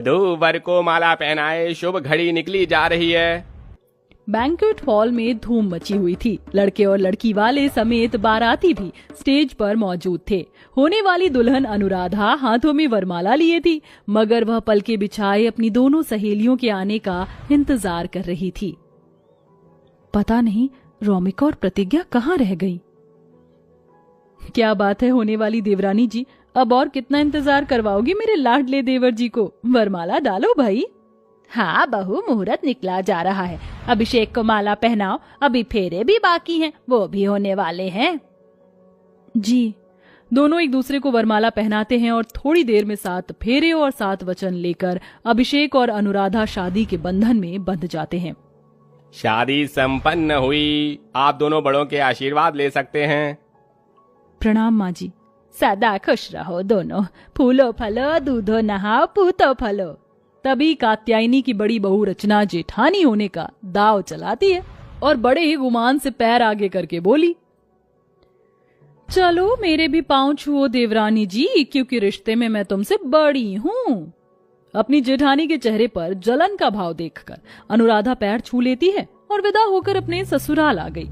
दो वर को माला पहनाए, शुभ घड़ी निकली जा रही है। बैंक्वेट हॉल में धूम मची हुई थी। लड़के और लड़की वाले समेत बाराती भी स्टेज पर मौजूद थे। होने वाली दुल्हन अनुराधा हाथों में वरमाला लिए थी, मगर वह पलके बिछाए अपनी दोनों सहेलियों के आने का इंतजार कर रही थी। पता नहीं रोमिका और प्रतिज्ञा कहाँ रह गई। क्या बात है होने वाली देवरानी जी, अब और कितना इंतजार करवाओगी मेरे लाडले देवर जी को? वरमाला डालो भाई। हाँ बहू, मुहूर्त निकला जा रहा है, अभिषेक को माला पहनाओ, अभी फेरे भी बाकी हैं, वो भी होने वाले हैं। जी। दोनों एक दूसरे को वरमाला पहनाते हैं और थोड़ी देर में 7 फेरे और 7 वचन लेकर अभिषेक और अनुराधा शादी के बंधन में बंध जाते हैं। शादी संपन्न हुई, आप दोनों बड़ों के आशीर्वाद ले सकते हैं। प्रणाम माँ जी। सदा खुश रहो दोनों, फूलो फलो दूधो नहाओ पूतो फलो। तभी कात्यायनी की बड़ी बहू रचना जेठानी होने का दाव चलाती है और बड़े ही गुमान से पैर आगे करके बोली, चलो मेरे भी पांव छुओ देवरानी जी, क्योंकि रिश्ते में मैं तुमसे बड़ी हूँ। अपनी जेठानी के चेहरे पर जलन का भाव देखकर अनुराधा पैर छू लेती है और विदा होकर अपने ससुराल आ गई।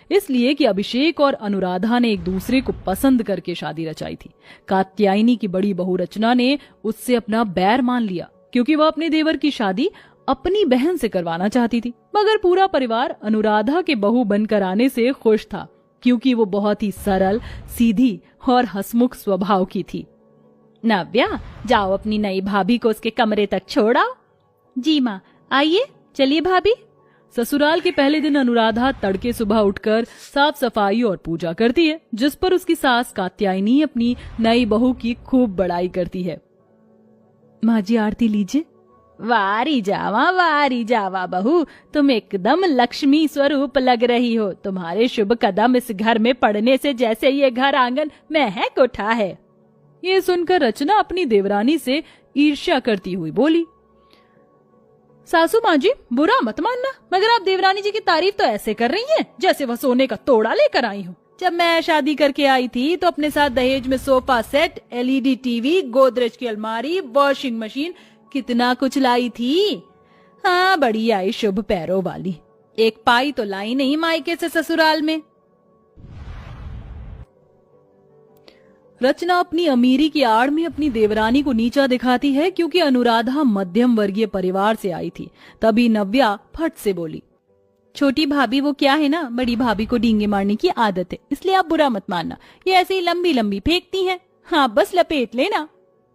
इसलिए कि अभिषेक और अनुराधा ने एक दूसरे को पसंद करके शादी रचाई थी। कात्यायनी की बड़ी बहू रचना ने उससे अपना बैर मान लिया, क्योंकि वह अपने देवर की शादी अपनी बहन से करवाना चाहती थी। मगर पूरा परिवार अनुराधा के बहू बनकर आने से खुश था, क्योंकि वो बहुत ही सरल, सीधी और हंसमुख स्वभाव की थी। नव्या, जाओ अपनी नई भाभी को उसके कमरे तक छोड़ाओ। जी माँ, आइए चलिए भाभी। ससुराल के पहले दिन अनुराधा तड़के सुबह उठकर साफ सफाई और पूजा करती है, जिस पर उसकी सास कात्यायनी अपनी नई बहू की खूब बड़ाई करती है। माँ जी आरती लीजिए। वारी जावा बहू, तुम एकदम लक्ष्मी स्वरूप लग रही हो। तुम्हारे शुभ कदम इस घर में पड़ने से जैसे ये घर आंगन महक उठा है। ये सुनकर रचना अपनी देवरानी से ईर्ष्या करती हुई बोली, सासू माँ जी बुरा मत मानना, मगर आप देवरानी जी की तारीफ तो ऐसे कर रही हैं जैसे वह सोने का तोड़ा लेकर आई हूँ। जब मैं शादी करके आई थी तो अपने साथ दहेज में sofa set, LED TV, Godrej की अलमारी, वॉशिंग मशीन, कितना कुछ लाई थी। हाँ, बड़ी आई शुभ पैरों वाली। एक पाई तो लाई नहीं मायके से ससुराल में। रचना अपनी अमीरी की आड़ में अपनी देवरानी को नीचा दिखाती है, क्योंकि अनुराधा मध्यम वर्गीय परिवार से आई थी। तभी नव्या फट से बोली, छोटी भाभी वो क्या है ना, बड़ी भाभी को डींगे मारने की आदत है, इसलिए आप बुरा मत मानना। ये ऐसे ही लंबी लंबी फेंकती हैं, हाँ बस लपेट लेना।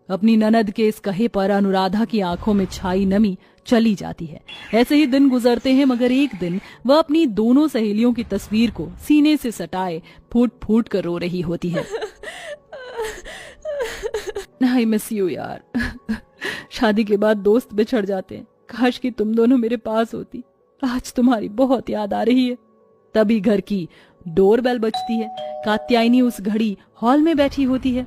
अपनी ननद के इस कहे पर अनुराधा की आंखों में छाई नमी चली जाती है। ऐसे ही दिन गुजरते हैं, मगर एक दिन वह अपनी दोनों सहेलियों की तस्वीर को सीने से सटाए फूट फूट कर रो रही होती है। आई मिस यू यार। शादी के बाद दोस्त बिछड़ जाते हैं, काश कि तुम दोनों मेरे पास होती। आज तुम्हारी बहुत याद आ रही है। तभी घर की डोरबेल बजती है। कात्यायनी उस घड़ी हॉल में बैठी होती है।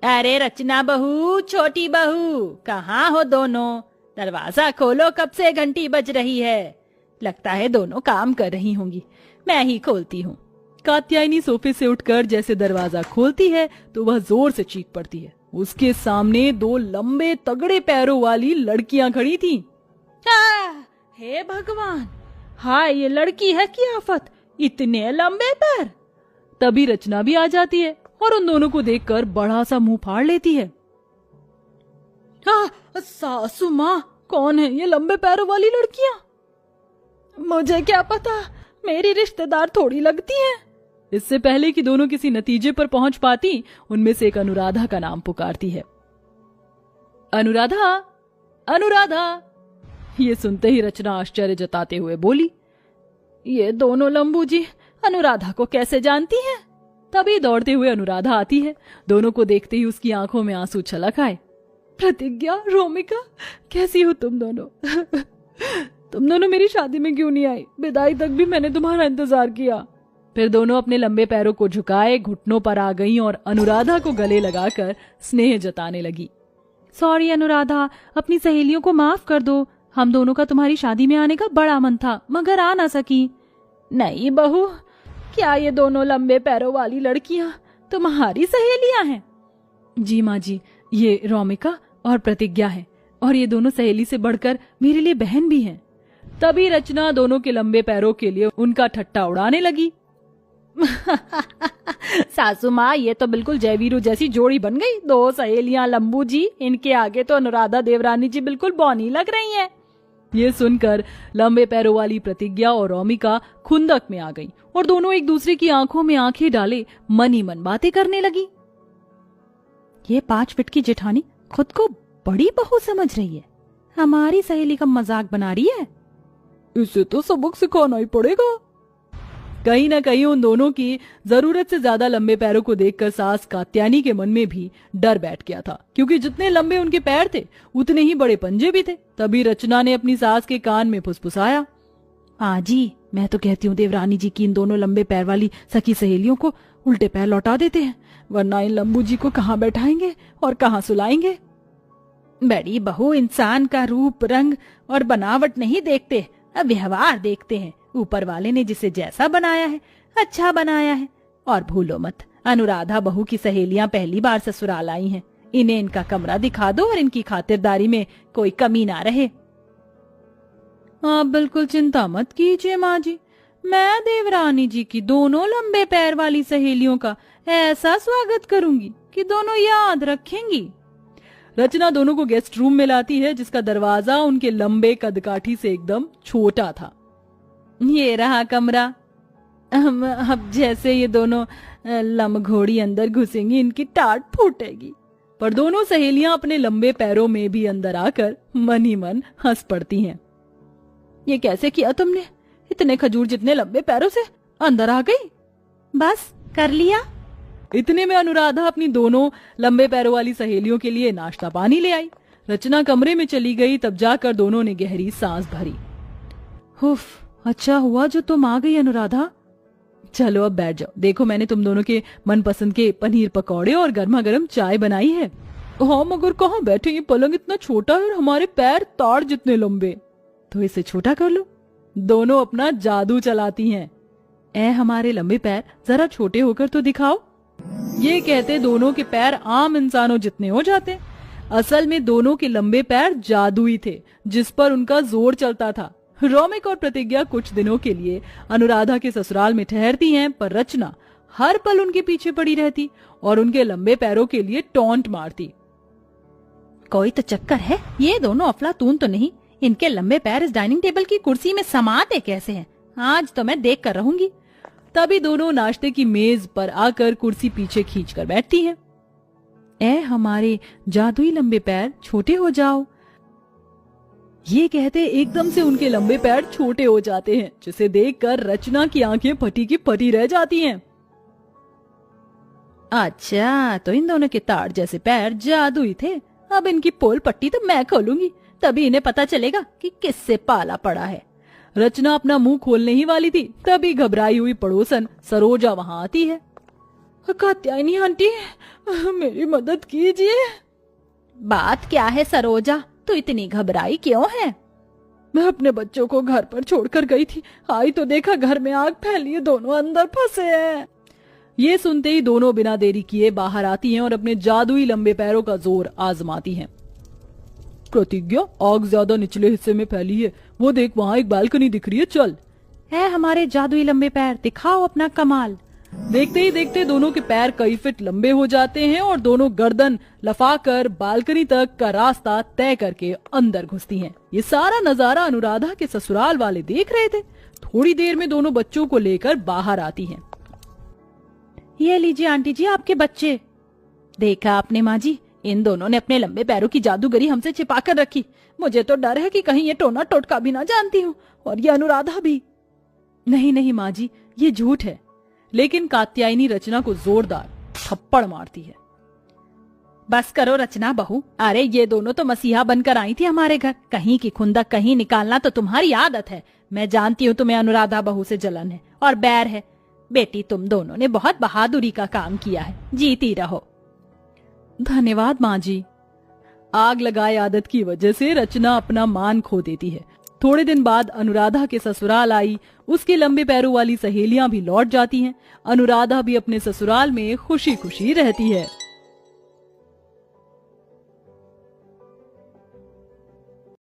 अरे रचना बहू, छोटी बहू, कहाँ हो दोनों? दरवाजा खोलो, कब से घंटी बज रही है। लगता है दोनों काम कर रही होंगी, मैं ही खोलती हूँ। कात्यायनी सोफे से उठकर जैसे दरवाजा खोलती है तो वह जोर से चीख पड़ती है। उसके सामने 2 लंबे तगड़े पैरों वाली लड़कियां खड़ी थीं। हे भगवान, हाय ये लड़की है की आफत, इतने लंबे पैर। तभी रचना भी आ जाती है और उन दोनों को देखकर बड़ा सा मुंह फाड़ लेती है। सासू माँ, कौन है ये लंबे पैरों वाली लड़कियां? मुझे क्या पता, मेरी रिश्तेदार थोड़ी लगती हैं। इससे पहले कि दोनों किसी नतीजे पर पहुंच पाती, उनमें से एक अनुराधा का नाम पुकारती है। अनुराधा, अनुराधा। ये सुनते ही रचना आश्चर्य जताते हुए बोली, ये दोनों लंबू जी अनुराधा को कैसे जानती हैं? तभी दौड़ते हुए अनुराधा आती है। दोनों को देखते ही उसकी आंखों में आंसू छलक आए। प्रतिज्ञा, रोमिका, कैसी हो तुम दोनों? तुम दोनों मेरी शादी में क्यों नहीं आई? विदाई तक भी मैंने तुम्हारा इंतजार किया। फिर दोनों अपने लंबे पैरों को झुकाए घुटनों पर आ गईं और अनुराधा को गले लगाकर स्नेह जताने लगी। सॉरी अनुराधा, अपनी सहेलियों को माफ कर दो। हम दोनों का तुम्हारी शादी में आने का बड़ा मन था, मगर आ ना सकी। नहीं बहू, क्या ये दोनों लंबे पैरों वाली लड़कियां तुम्हारी सहेलियां हैं? जी माँ जी, ये रोमिका और प्रतिज्ञा है। और ये दोनों सहेली से बढ़कर मेरे लिए बहन भी हैं। तभी रचना दोनों के लंबे पैरों के लिए उनका ठट्टा उड़ाने लगी। सासू माँ, ये तो बिल्कुल जयवीरू जैसी जोड़ी बन गई। दो सहेलियां लंबू जी, इनके आगे तो अनुराधा देवरानी जी बिल्कुल बौनी लग रही हैं। ये सुनकर लंबे पैरों वाली प्रतिज्ञा और रोमिका खुंदक में आ गई और दोनों एक दूसरे की आंखों में आंखें डाले मन ही मन बातें करने लगी। ये 5 फीट की जेठानी खुद को बड़ी बहू समझ रही है, हमारी सहेली का मजाक बना रही है। इसे तो सबक सिखाना ही पड़ेगा। कहीं न कहीं उन दोनों की जरूरत से ज्यादा लंबे पैरों को देखकर सास कात्यायनी के मन में भी डर बैठ गया था, क्योंकि जितने लंबे उनके पैर थे उतने ही बड़े पंजे भी थे। तभी रचना ने अपनी सास के कान में फुसफुसाया, आजी, मैं तो कहती हूँ देवरानी जी की इन दोनों लंबे पैर वाली सखी सहेलियों को उल्टे पैर लौटा देते हैं, वरना इन लंबू जी को कहाँ बैठाएंगे और कहाँ सुलाएंगे। बड़ी बहू इंसान का रूप, रंग और बनावट नहीं देखते, अब व्यवहार देखते हैं। ऊपर वाले ने जिसे जैसा बनाया है अच्छा बनाया है। और भूलो मत, अनुराधा बहू की सहेलियां पहली बार ससुराल आई हैं, इन्हें इनका कमरा दिखा दो और इनकी खातिरदारी में कोई कमी ना रहे। आप बिल्कुल चिंता मत कीजिए माँ जी, मैं देवरानी जी की दोनों लंबे पैर वाली सहेलियों का ऐसा स्वागत करूंगी कि दोनों याद रखेंगी। रचना दोनों को गेस्ट रूम में लाती है, जिसका दरवाजा उनके लंबे कदकाठी से एकदम छोटा था। ये रहा कमरा। अब जैसे ये दोनों लमघोड़ी अंदर घुसेंगी, इनकी टाट फूटेगी। पर दोनों सहेलियां अपने लंबे पैरों में भी अंदर आकर मन ही मन हंस पड़ती हैं। ये कैसे किया तुमने? इतने खजूर जितने लंबे पैरों से अंदर आ गई। बस कर लिया। इतने में अनुराधा अपनी दोनों लंबे पैरों वाली सहेलियों के लिए नाश्ता पानी ले आई। रचना कमरे में चली गई, तब जाकर दोनों ने गहरी सांस भरी। हुफ, अच्छा हुआ जो तुम आ गई अनुराधा। चलो अब बैठ जाओ, देखो मैंने तुम दोनों के मनपसंद के पनीर पकौड़े और गर्मा गर्म चाय बनाई है। हाँ, मगर कहाँ बैठे, ये पलंग इतना छोटा है और हमारे पैर ताड़ जितने लंबे। तो इसे छोटा कर लो। दोनों अपना जादू चलाती हैं। ए हमारे लंबे पैर, जरा छोटे होकर तो दिखाओ। ये कहते दोनों के पैर आम इंसानों जितने हो जाते। असल में दोनों के लंबे पैर जादुई थे, जिस पर उनका जोर चलता था। रोमिक और प्रतिज्ञा कुछ दिनों के लिए अनुराधा के ससुराल में ठहरती हैं, पर रचना हर पल उनके पीछे पड़ी रहती और उनके लंबे पैरों के लिए टॉन्ट मारती। कोई तो चक्कर है, ये दोनों अफलातून तो नहीं, इनके लंबे पैर इस डाइनिंग टेबल की कुर्सी में समाते कैसे हैं? आज तो मैं देख कर रहूंगी। तभी दोनों नाश्ते की मेज पर आकर कुर्सी पीछे खींचकर बैठती हैं। ए हमारे जादुई लंबे पैर, छोटे हो जाओ। ये कहते एकदम से उनके लंबे पैर छोटे हो जाते हैं, जिसे देखकर रचना की आंखें फटी की फटी रह जाती हैं। अच्छा, तो इन दोनों के ताड़ जैसे पैर जादुई थे। अब इनकी पोल पट्टी तो मैं खोलूंगी, तभी इन्हें पता चलेगा कि किससे पाला पड़ा है। रचना अपना मुंह खोलने ही वाली थी, तभी घबराई हुई पड़ोसन सरोजा वहां आती है। कात्यायनी आंटी, मेरी मदद कीजिए। बात क्या है सरोजा, तो इतनी घबराई क्यों है? मैं अपने बच्चों को घर पर छोड़कर गई थी, आई तो देखा घर में आग फैली है, दोनों अंदर फंसे हैं। ये सुनते ही दोनों बिना देरी किए बाहर आती हैं और अपने जादुई लंबे पैरों का जोर आजमाती हैं। प्रतिज्ञा, आग ज्यादा निचले हिस्से में फैली है, वो देख वहाँ एक बालकनी दिख रही है, चल। है हमारे जादुई लंबे पैर, दिखाओ अपना कमाल। देखते ही देखते दोनों के पैर कई फीट लंबे हो जाते हैं और दोनों गर्दन लफाकर बालकनी तक का रास्ता तय करके अंदर घुसती हैं। ये सारा नजारा अनुराधा के ससुराल वाले देख रहे थे। थोड़ी देर में दोनों बच्चों को लेकर बाहर आती हैं। ये लीजिए आंटी जी, आपके बच्चे। देखा आपने माँ जी, इन दोनों ने अपने लंबे पैरों की जादूगरी हमसे छिपा कर रखी। मुझे तो डर है कि कहीं ये टोना टोटका भी ना जानती हूँ, और ये अनुराधा भी। नहीं नहीं माँ जी, ये झूठ है। लेकिन कात्यायनी रचना को जोरदार थप्पड़ मारती है। बस करो रचना बहू, अरे ये दोनों तो मसीहा बनकर आई थी हमारे घर, कहीं की खुंदक कहीं निकालना तो तुम्हारी आदत है। मैं जानती हूँ तुम्हें अनुराधा बहू से जलन है और बैर है। बेटी, तुम दोनों ने बहुत बहादुरी का काम किया है, जीती रहो। धन्यवाद माँ जी। आग लगाए आदत की वजह से रचना अपना मान खो देती है। थोड़े दिन बाद अनुराधा के ससुराल आई उसके लंबे पैरों वाली सहेलियां भी लौट जाती हैं। अनुराधा भी अपने ससुराल में खुशी खुशी रहती है।